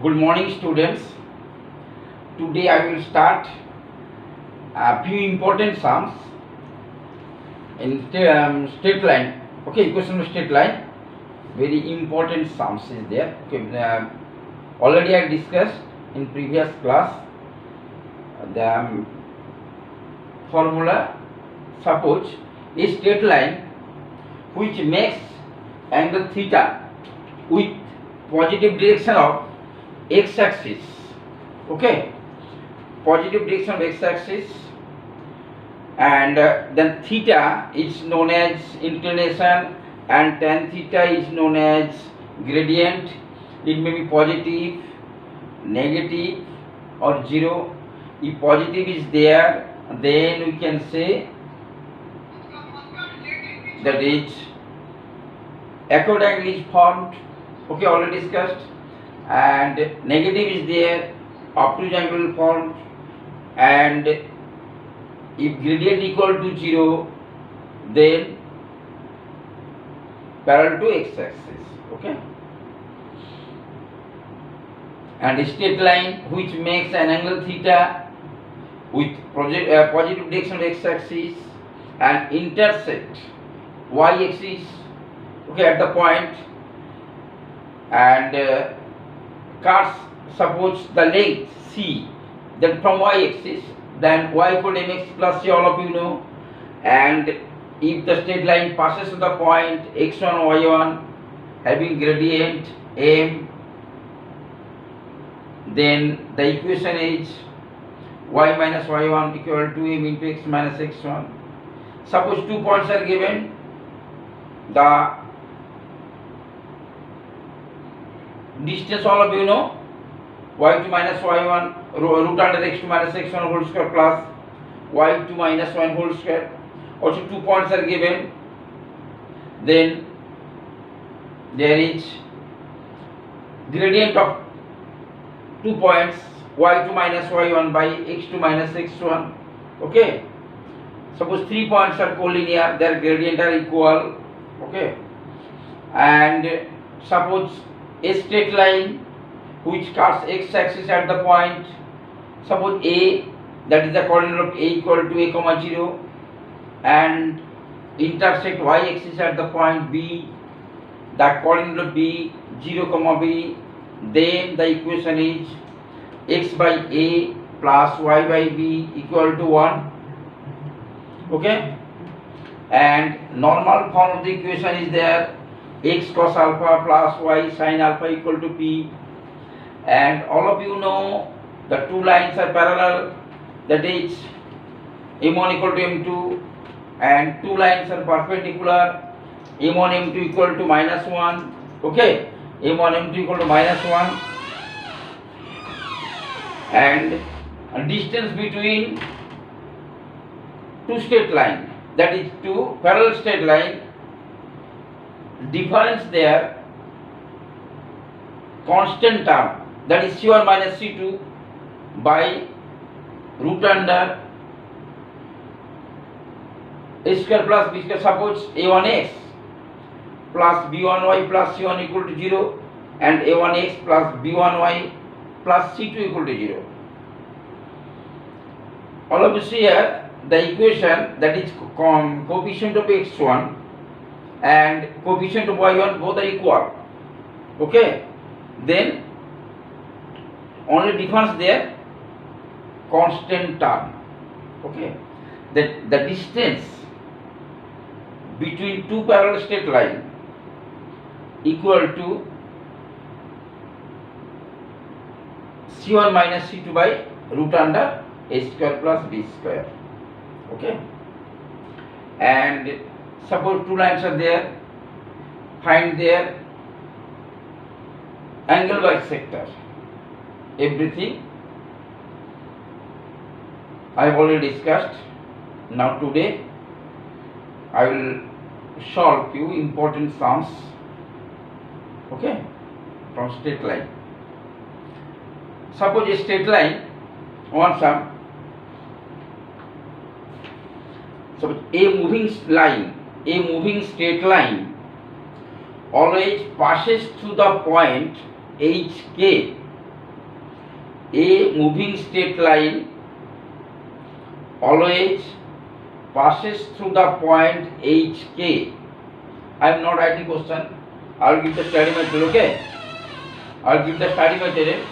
Good morning, students. Today I will start a few important sums in straight line. Okay, equation of straight line. Very important sums is there. Okay, already I discussed in previous class the formula. Suppose a straight line which makes angle theta with positive direction of x-axis. Okay, positive direction of x-axis, and then theta is known as inclination and tan theta is known as gradient. It may be positive, negative or zero. If positive is there, then we can say that is acute angle is formed. Okay, already discussed. And negative is there, obtuse angle will form, and if gradient equal to 0, then parallel to x-axis. Okay, and a straight line which makes an angle theta with positive direction of x-axis and intersect y-axis, okay, at the point, and cuts suppose the length c, then from y-axis, then y equal to mx plus c, all of you know. And if the straight line passes to the point x1 y1 having gradient m, then the equation is y minus y1 equal to m into x minus x1. Suppose 2 points are given, the distance all of you know, y2 minus y1 root under x2 minus x1 whole square plus y2 minus 1 whole square. Also 2 points are given, then there is gradient of 2 points y2 minus y1 by x2 minus x1. Okay, suppose 3 points are collinear, their gradient are equal. Okay, and suppose a straight line which cuts x-axis at the point, suppose a, that is the coordinate of a equal to a comma 0, and intersect y-axis at the point b, the coordinate of b 0 comma b, then the equation is x by a plus y by b equal to 1. Okay, and normal form of the equation is there, x cos alpha plus y sin alpha equal to p, and all of you know the two lines are parallel, that is m1 equal to m2, and two lines are perpendicular, m1 m2 equal to minus 1. Okay, m1 m2 equal to minus 1, and distance between two straight line, that is two parallel straight line, difference there constant term, that is c1 minus c2 by root under a square plus b square. Suppose a1x plus b1y plus c1 equal to 0 and a1x plus b1y plus c2 equal to 0. All of you see here the equation, that is coefficient of x1 and coefficient of y1 both are equal. Okay, then only difference there constant term. Okay, the distance between two parallel straight line equal to c1 minus c2 by root under a square plus b square. Okay, and suppose two lines are there, find their angle bisector. Everything I have already discussed. Now today I will solve few important sums, okay, from straight line. Suppose a straight line, one sum. Suppose a moving straight line always passes through the point HK a moving straight line always passes through the point HK. I am not writing question. I will give the study material. Okay, I will give the study material.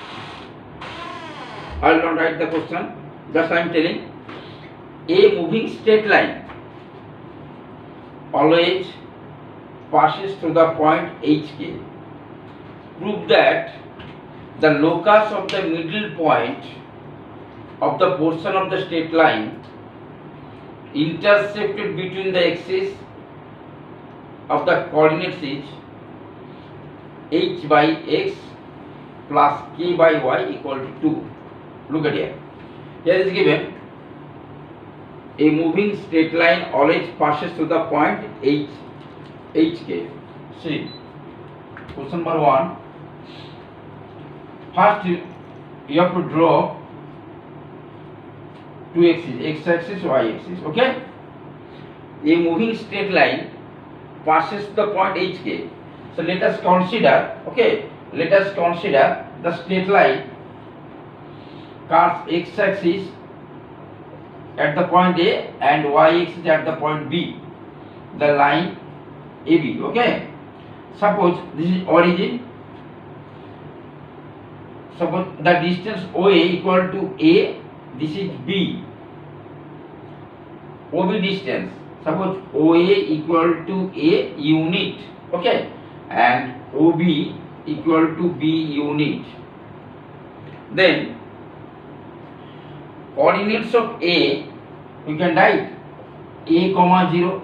I will not write the question. Just I am telling. A moving straight line always passes through the point HK. Prove that the locus of the middle point of the portion of the straight line intercepted between the axis of the coordinates is h by x plus k by y equal to 2. Look at here. Here is given a moving straight line always passes through the point HK. See, question number 1. First, you have to draw two axes, x-axis, y-axis. Okay. A moving straight line passes the point HK. So let us consider. Okay. Let us consider the straight line curves x-axis at the point A and y-axis at the point B. The line AB. Okay. Suppose this is origin. Suppose the distance OA equal to A. This is B. OB distance. Suppose OA equal to A unit. Okay. And OB equal to B unit. Then coordinates of A, we can write A comma 0,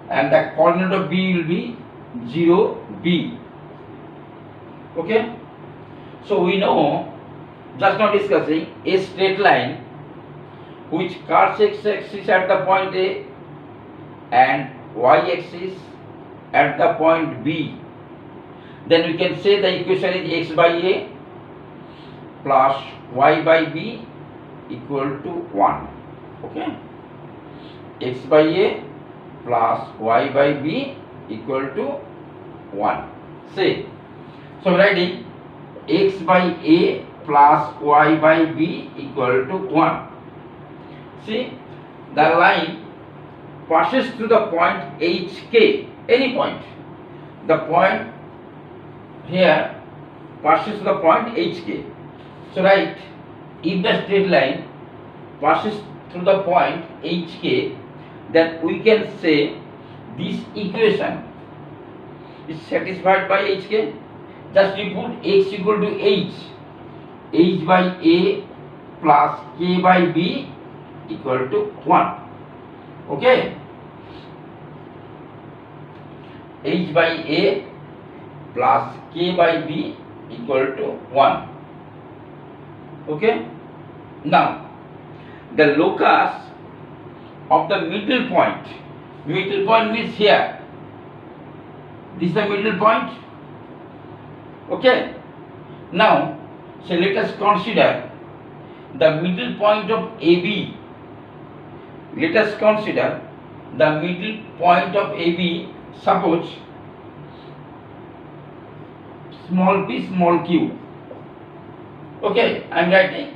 and the coordinate of B will be 0 B. Okay. So we know, just now discussing, a straight line which curves x-axis at the point A and y-axis at the point B. Then we can say the equation is x by A plus y by B equal to 1. Okay. X by A plus y by B equal to 1. Say, so writing x by A plus y by B equal to 1. See, the line passes through the point HK, any point. The point here passes through the point HK. So write, if the straight line passes through the point HK, then we can say this equation is satisfied by HK. Just you put x equal to h by A plus k by B equal to 1. Okay. H by A plus k by B equal to 1. Okay. Now, the locus of the middle point means here. This is the middle point. Okay. Now, so let us consider the middle point of AB. Let us consider the middle point of AB. Suppose small p, small q. Okay, I am writing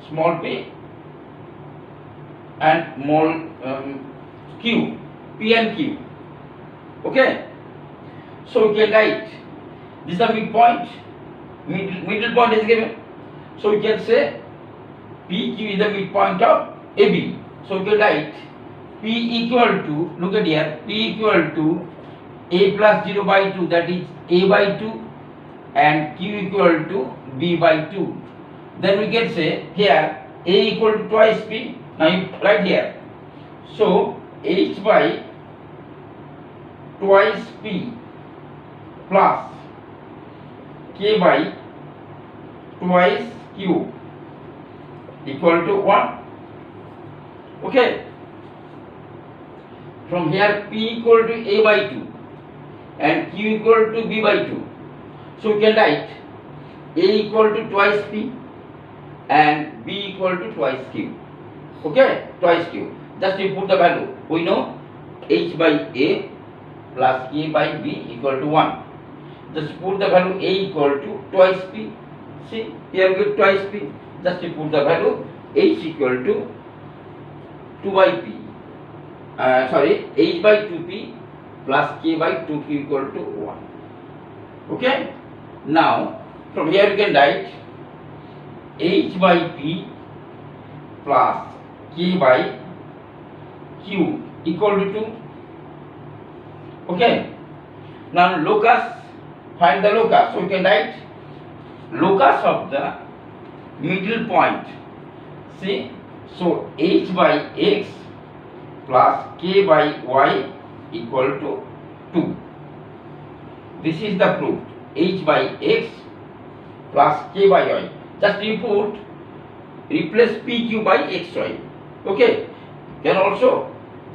small p and small q, p and q. Okay, so we can write this is the midpoint. Middle point is given, so we can say PQ is the midpoint of AB. So we can write P equal to, look at here, P equal to A plus 0 by 2, that is A by 2, and Q equal to B by 2. Then we can say here A equal to twice P. Now you write here. So H by twice P plus K by twice Q equal to 1. Okay. From here P equal to A by 2 and Q equal to B by 2. So we can write A equal to twice P and B equal to twice Q. Okay, twice Q. Just you put the value. We know H by A plus K by B equal to 1. Just put the value A equal to twice P. See, here we get twice p. Just you put the value h equal to 2 by p. H by 2p plus k by 2q equal to 1. Okay. Now from here you can write h by p plus k by q equal to 2. Okay. Now locus, find the locus. So we can write locus of the middle point. See, so h by x plus k by y equal to 2. This is the proof. H by x plus k by y. Just you put, replace pq by xy. Okay. Can also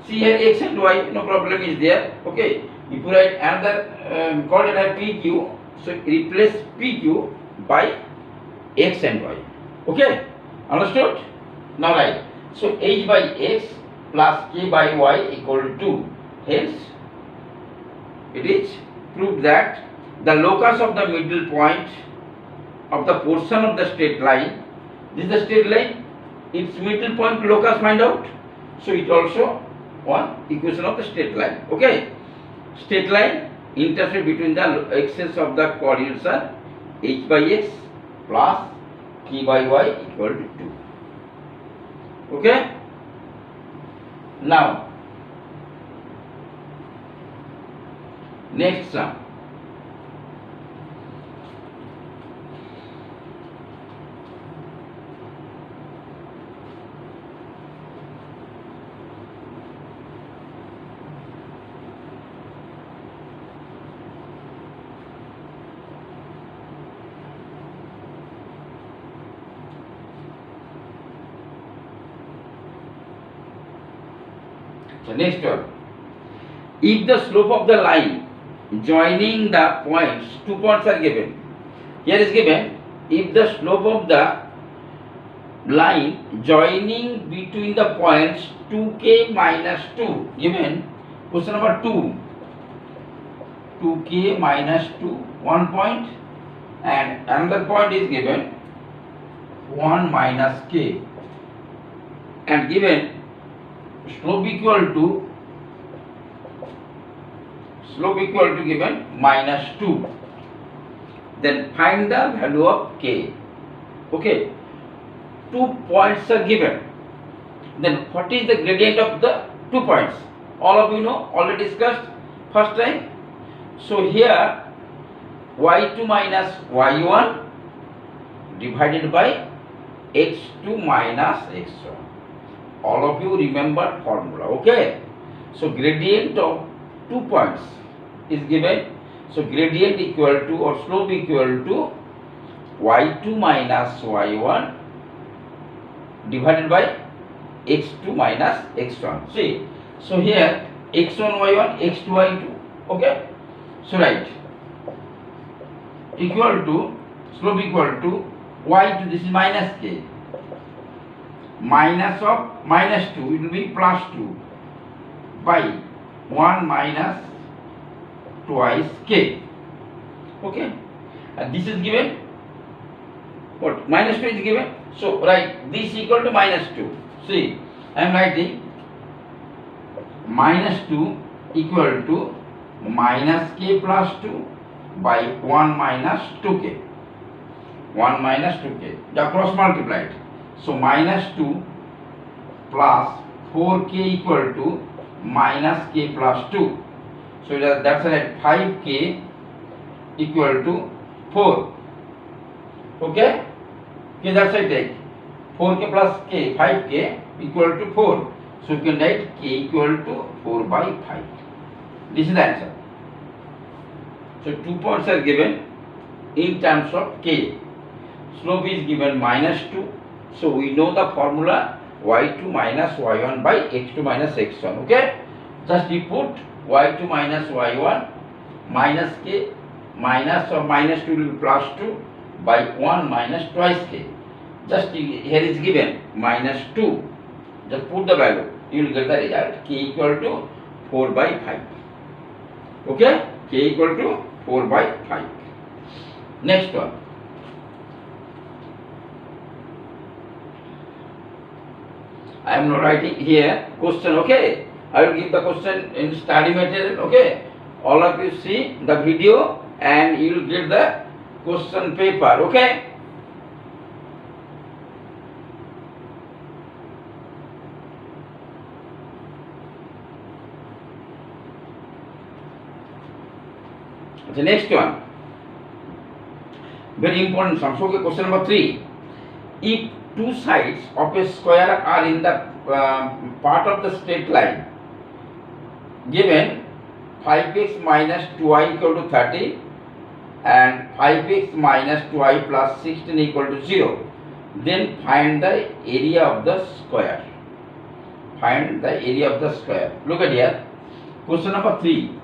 see here x and y, no problem is there. Okay. If you write another coordinate pq, so replace pq by x and y. Okay. Understood? Now write. So h by x plus k by y equal to 2. Hence, it is proved that the locus of the middle point of the portion of the straight line, this is the straight line, its middle point locus find out. So it also one equation of the straight line. Okay. Straight line intercept between the axes of the coordinates are h by x plus k by y equal to 2. Okay. Now next sum. So next one. If the slope of the line joining the points, 2 points are given. Here is given, if the slope of the line joining between the points 2k minus 2, given question number 2, 2k minus 2, 1 point, and another point is given 1 minus k, and given slope equal to given minus 2. Then find the value of k. Okay. 2 points are given. Then what is the gradient of the 2 points? All of you know, already discussed first time. So here y2 minus y1 divided by x2 minus x1. All of you remember formula. Okay. So gradient of 2 points is given. So gradient equal to, or slope equal to y2 minus y1 divided by x2 minus x1. See, so here x1 y1, x2 y2. Okay. So write equal to, slope equal to y2, this is minus k, minus of minus 2, it will be plus 2 by 1 minus twice k. Okay. And this is given, what, minus 2 is given. So write this equal to minus 2. See, I am writing minus 2 equal to minus k plus 2 by 1 minus 2k. 1 minus 2k. The cross multiplied. So minus 2 plus 4k equal to minus k plus 2. So that's right, 5k equal to 4. Okay? Okay, that's right, take 4k plus k, 5k equal to 4. So you can write k equal to 4 by 5. This is the answer. So 2 points are given in terms of k. Slope is given minus 2. So we know the formula y2 minus y1 by x2 minus x1. Okay? Just you put y2 minus y1 minus k minus or minus 2 will be plus 2 by 1 minus twice k. Just here is given minus 2. Just put the value. You will get the result k equal to 4 by 5. Okay? K equal to 4 by 5. Next one. I am not writing here question. Okay, I will give the question in study material. Okay, all of you see the video and you will get the question paper. Okay. The next one, very important sum. So, question number 3. If two sides of a square are in the part of the straight line, given 5x minus 2y equal to 30 and 5x minus 2y plus 16 equal to 0, then find the area of the square. Find the area of the square. Look at here. Question number 3.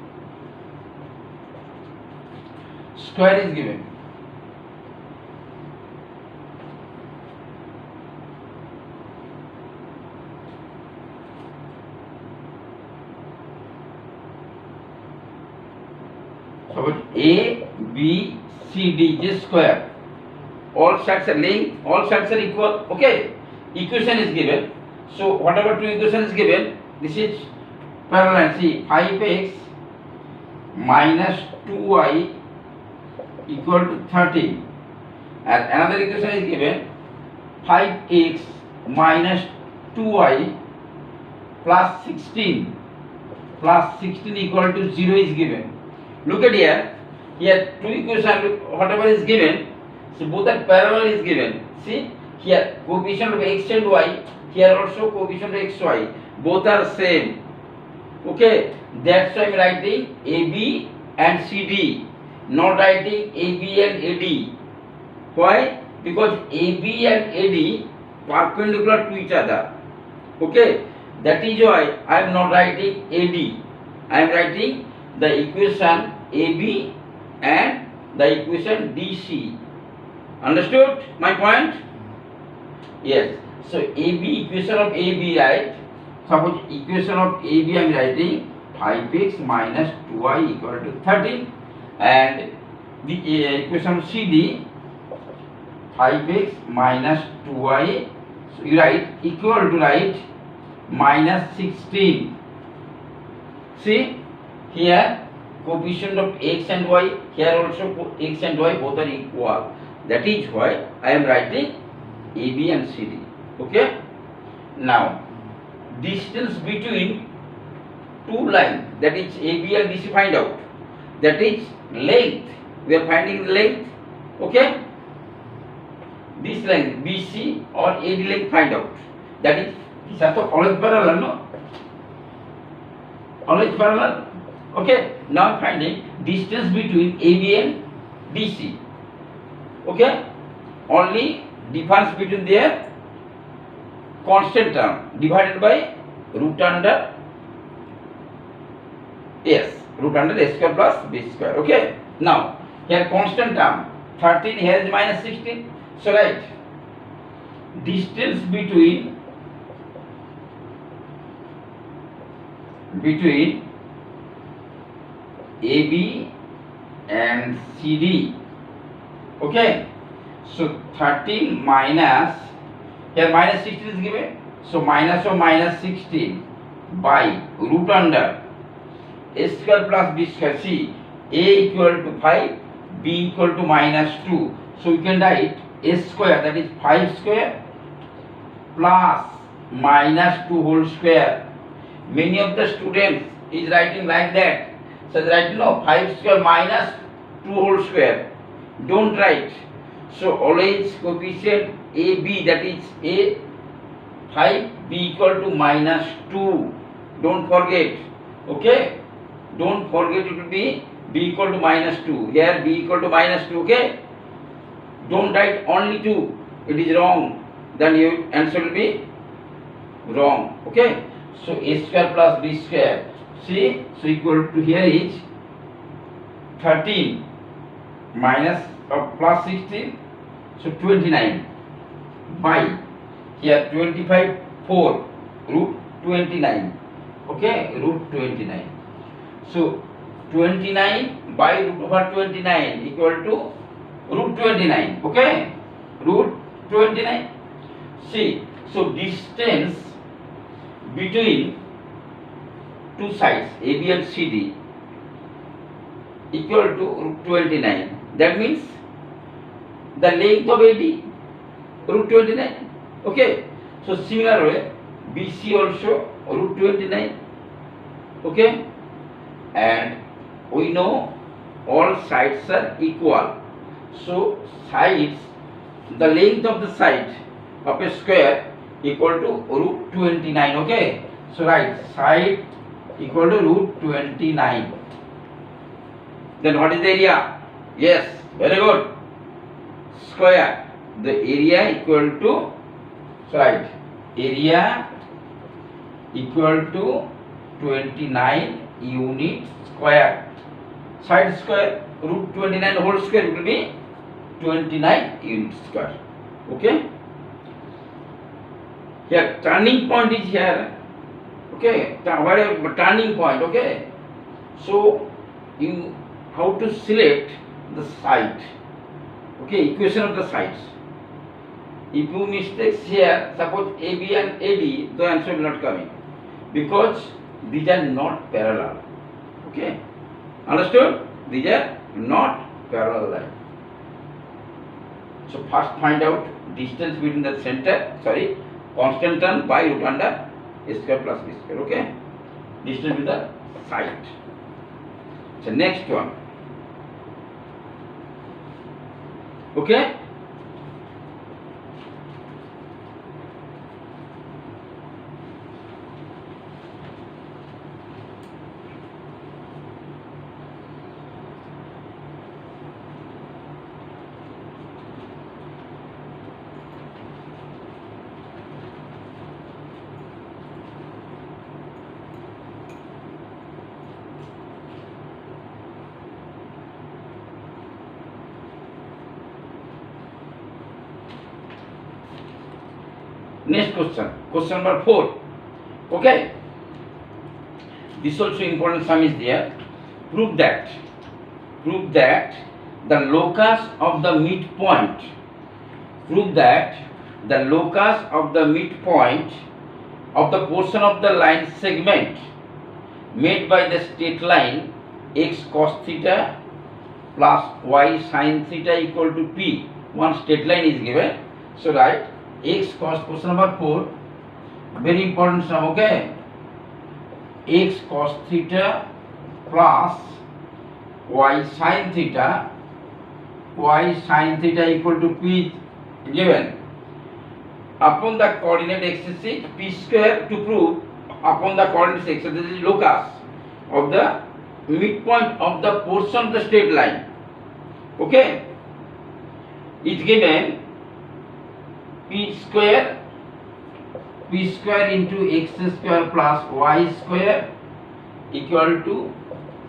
Square is given. Suppose A, B, C, D is square. All sides are length, all sides are equal. Okay. Equation is given. So whatever two equation is given, this is parallel. See, 5x minus 2y equal to 30. And another equation is given, 5x minus 2y plus 16 equal to 0 is given. Look at here. Here two equations, whatever is given, so both are parallel is given. See here coefficient of x and y, here also coefficient of x, y, both are same. Okay, that's why I am writing AB and CD, not writing AB and AD. Why? Because AB and AD perpendicular to each other. Okay, that is why I am not writing AD. I am writing the equation AB and the equation DC. Understood my point? Yes. So AB, equation of AB, right? Suppose equation of AB I am writing 5x minus 2y equal to 13, and the equation of CD 5x minus 2y, so you write equal to write minus 16. See here coefficient of x and y, here also x and y both are equal. That is why I am writing AB and CD. Okay. Now distance between two lines, that is AB and DC, find out. That is length. We are finding the length. Okay. This length BC or AD length find out. That is, these are always parallel, no? Always parallel. Okay. Now finding distance between AB and DC. Okay. Only difference between their constant term divided by root under S square plus B square. Okay. Now here constant term 13, here is minus 16. So right, distance between AB and CD. Okay. So 13 minus, here minus 16 is given. So minus of minus 16 by root under A square plus B square. See, A equal to 5, B equal to minus 2. So you can write A square, that is 5 square plus minus 2 whole square. Many of the students is writing like that. So they write no, 5 square minus 2 whole square. Don't write. So always coefficient AB, that is A 5, B equal to minus 2. Don't forget. Okay. Don't forget, it will be B equal to minus 2. Here B equal to minus 2. Okay. Don't write only 2. It is wrong. Then your answer will be wrong. Okay. So A square plus B square. See, so equal to, here is 13 minus plus 16, so 29 by here 25 4 root 29. Okay, root 29. So 29 by root over 29 equal to root 29. Okay, root 29. See, so distance between two sides AB and CD equal to root 29. That means the length of AD root 29. Okay. So similar way BC also root 29. Okay. And we know all sides are equal. So sides, the length of the side of a square equal to root 29. Okay. So right, side equal to root 29. Then what is the area? Yes, very good. Square. The area equal to, so right, area equal to 29 unit square. Side square, root 29 whole square will be 29 unit square. Okay. Here turning point is here. Okay. What a turning point. Okay. So you how to select the side. Okay. Equation of the sides. If you mistakes here, suppose AB and AD, the answer will not come in because these are not parallel. Okay. Understood? These are not parallel line. So first find out distance between the center, constant term by root under a square plus b square. Okay. Distance with the side. So next one. Okay. Next question, question number 4. Okay, this also important sum is there. Prove that the locus of the midpoint. Prove that the locus of the midpoint of the portion of the line segment made by the straight line x cos theta plus y sin theta equal to p. One straight line is given. So write x cos, question number 4, very important sum. Okay, x cos theta plus y sin theta equal to p given upon the coordinate axis is p square. To prove upon the coordinate axis, this is locus of the midpoint of the portion of the straight line. Okay, is given p square into x square plus y square equal to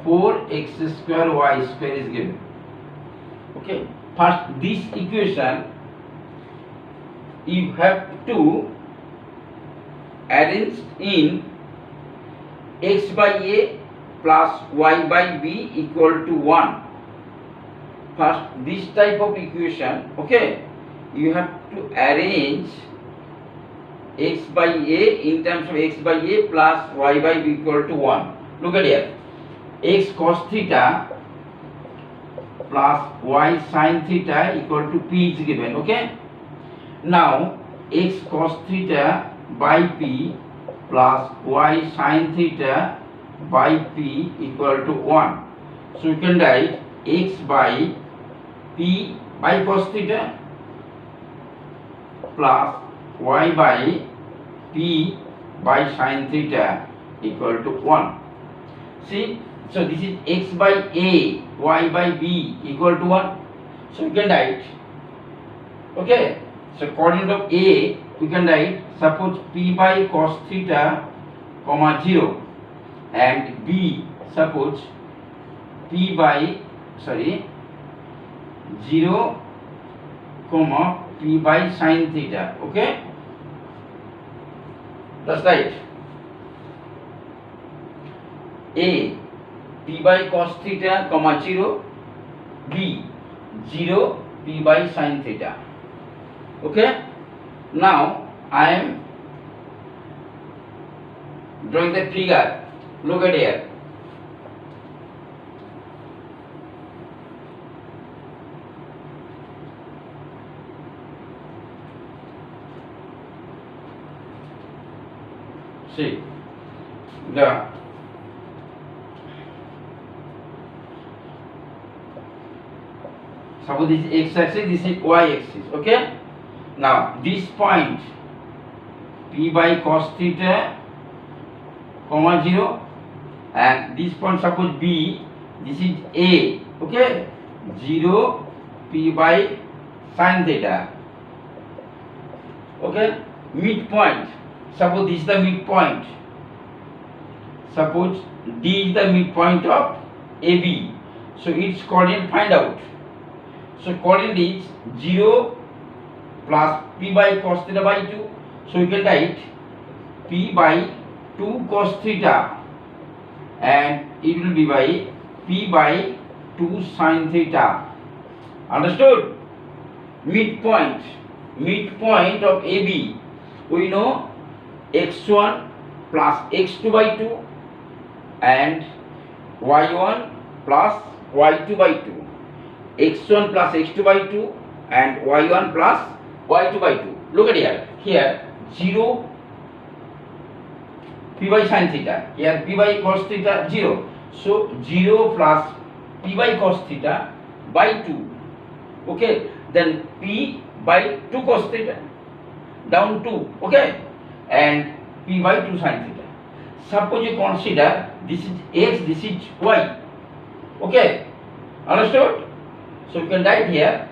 4x square y square is given. Okay, first this equation you have to arrange in x by a plus y by b equal to 1. First this type of equation, okay, you have to arrange x by a in terms of x by a plus y by b equal to 1. Look at here, x cos theta plus y sin theta equal to p is given. Okay, now x cos theta by p plus y sin theta by p equal to 1. So you can write x by p by cos theta plus y by p by sin theta equal to 1. See, so this is x by a, y by b equal to 1. So you can write, okay, so coordinate of a we can write, suppose p by cos theta comma 0 and b suppose p by 0 comma p by sin theta. Okay, that's right. A p by cos theta comma 0, b 0 p by sin theta. Okay, now I am drawing the figure. Look at here. See the suppose this is x axis, this is y axis. Okay, now this point p by cos theta comma 0, and this point suppose b, this is a. Okay, 0 p by sin theta. Okay, midpoint, suppose this is the midpoint, suppose D is the midpoint of AB, so its coordinate find out. So coordinate is 0 plus p by cos theta by 2, so we can write p by 2 cos theta, and it will be by p by 2 sin theta. Understood? Midpoint of AB, we know x1 plus x2 by 2 and y1 plus y2 by 2, x1 plus x2 by 2 and y1 plus y2 by 2. Look at here 0 p by sin theta, here p by cos theta 0, so 0 plus p by cos theta by 2. Okay, then p by 2 cos theta down 2. Okay, and p by 2 sin theta. Suppose you consider this is x, this is y. Okay, understood? So you can write here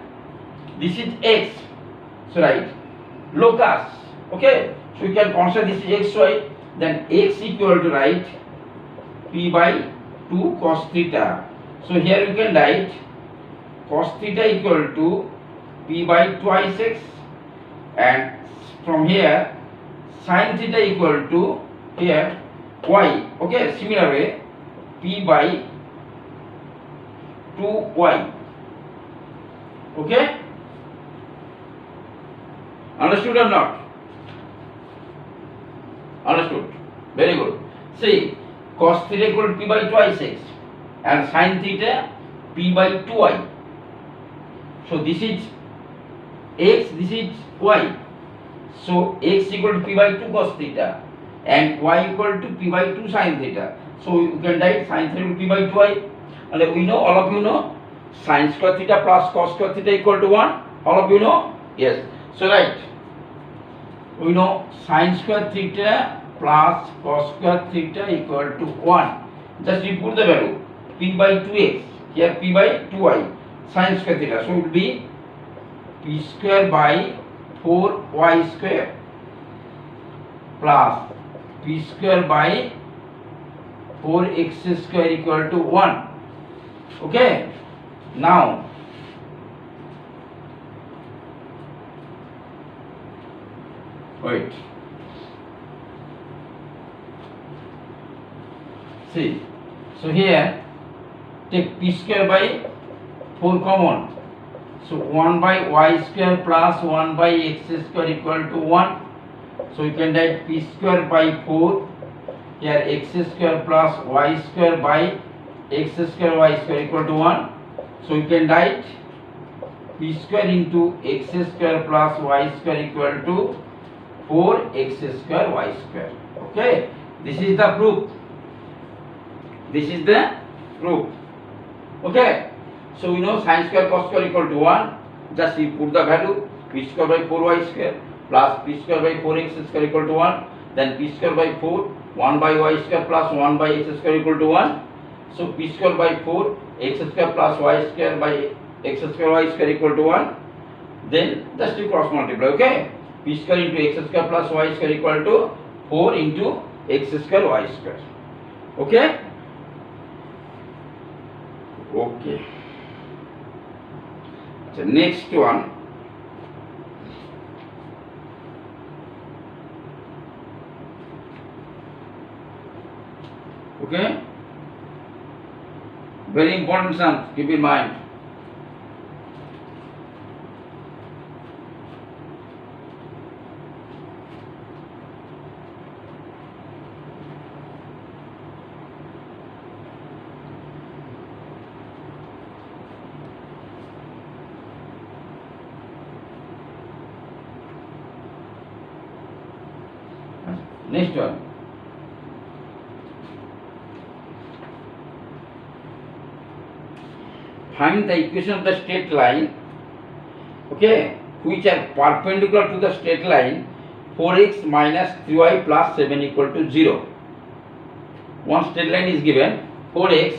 this is x, so write locus. Okay, so you can consider this is xy, then x equal to write p by 2 cos theta. So here you can write cos theta equal to p by twice x, and from here sin theta equal to here y. Okay, similar way p by 2y. Okay, understood or not? Understood. Very good. See, cos theta equal to p by twice x and sin theta p by 2y. So this is x, this is y. So x equal to p by 2 cos theta and y equal to p by 2 sin theta. So you can write sin theta p by 2y, and we know, all of you know, sin square theta plus cos square theta equal to 1. All of you know? Yes. So right, we know sin square theta plus cos square theta equal to 1. Just you put the value p by 2x, here p by 2y, sin square theta. So it will be p square by 4y square plus p square by 4x square equal to 1. Okay, now wait, see, so here take p square by 4 common, so 1 by y square plus 1 by x square equal to 1. So you can write p square by 4, here x square plus y square by x square y square equal to 1. So you can write p square into x square plus y square equal to 4x square y square. Okay, this is the proof. This is the proof. Okay, so we know sin square cos square equal to 1. Just you put the value p square by 4y square plus p square by 4x square equal to 1. Then p square by 4, 1 by y square plus 1 by x square equal to 1. So p square by 4, x square plus y square by x square y square equal to 1. Then just you cross multiply. Okay, p square into x square plus y square equal to 4 into x square y square. Okay. Okay. So next one. Okay. Very important sum. Keep in mind. Next one. Find the equation of the straight line, okay, which are perpendicular to the straight line 4x minus 3y plus 7 equal to 0. One straight line is given 4x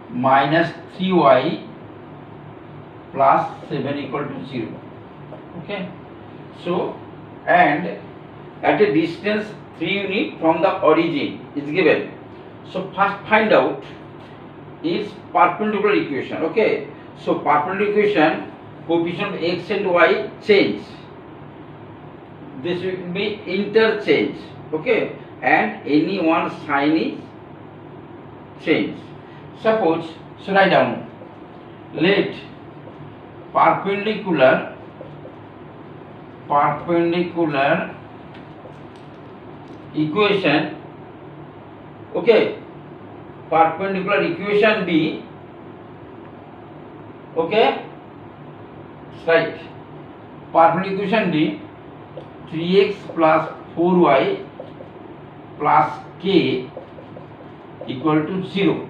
minus 3y plus 7 equal to 0. Okay. So, and at a distance 3 unit from the origin is given. So, first find out is perpendicular equation. Okay. So, perpendicular equation, coefficient of x and y change. This will be interchange. Okay. And any one sign is change. Suppose, so write down, let perpendicular equation, okay, perpendicular equation be, okay, right, perpendicular equation be 3x plus 4y plus k equal to 0.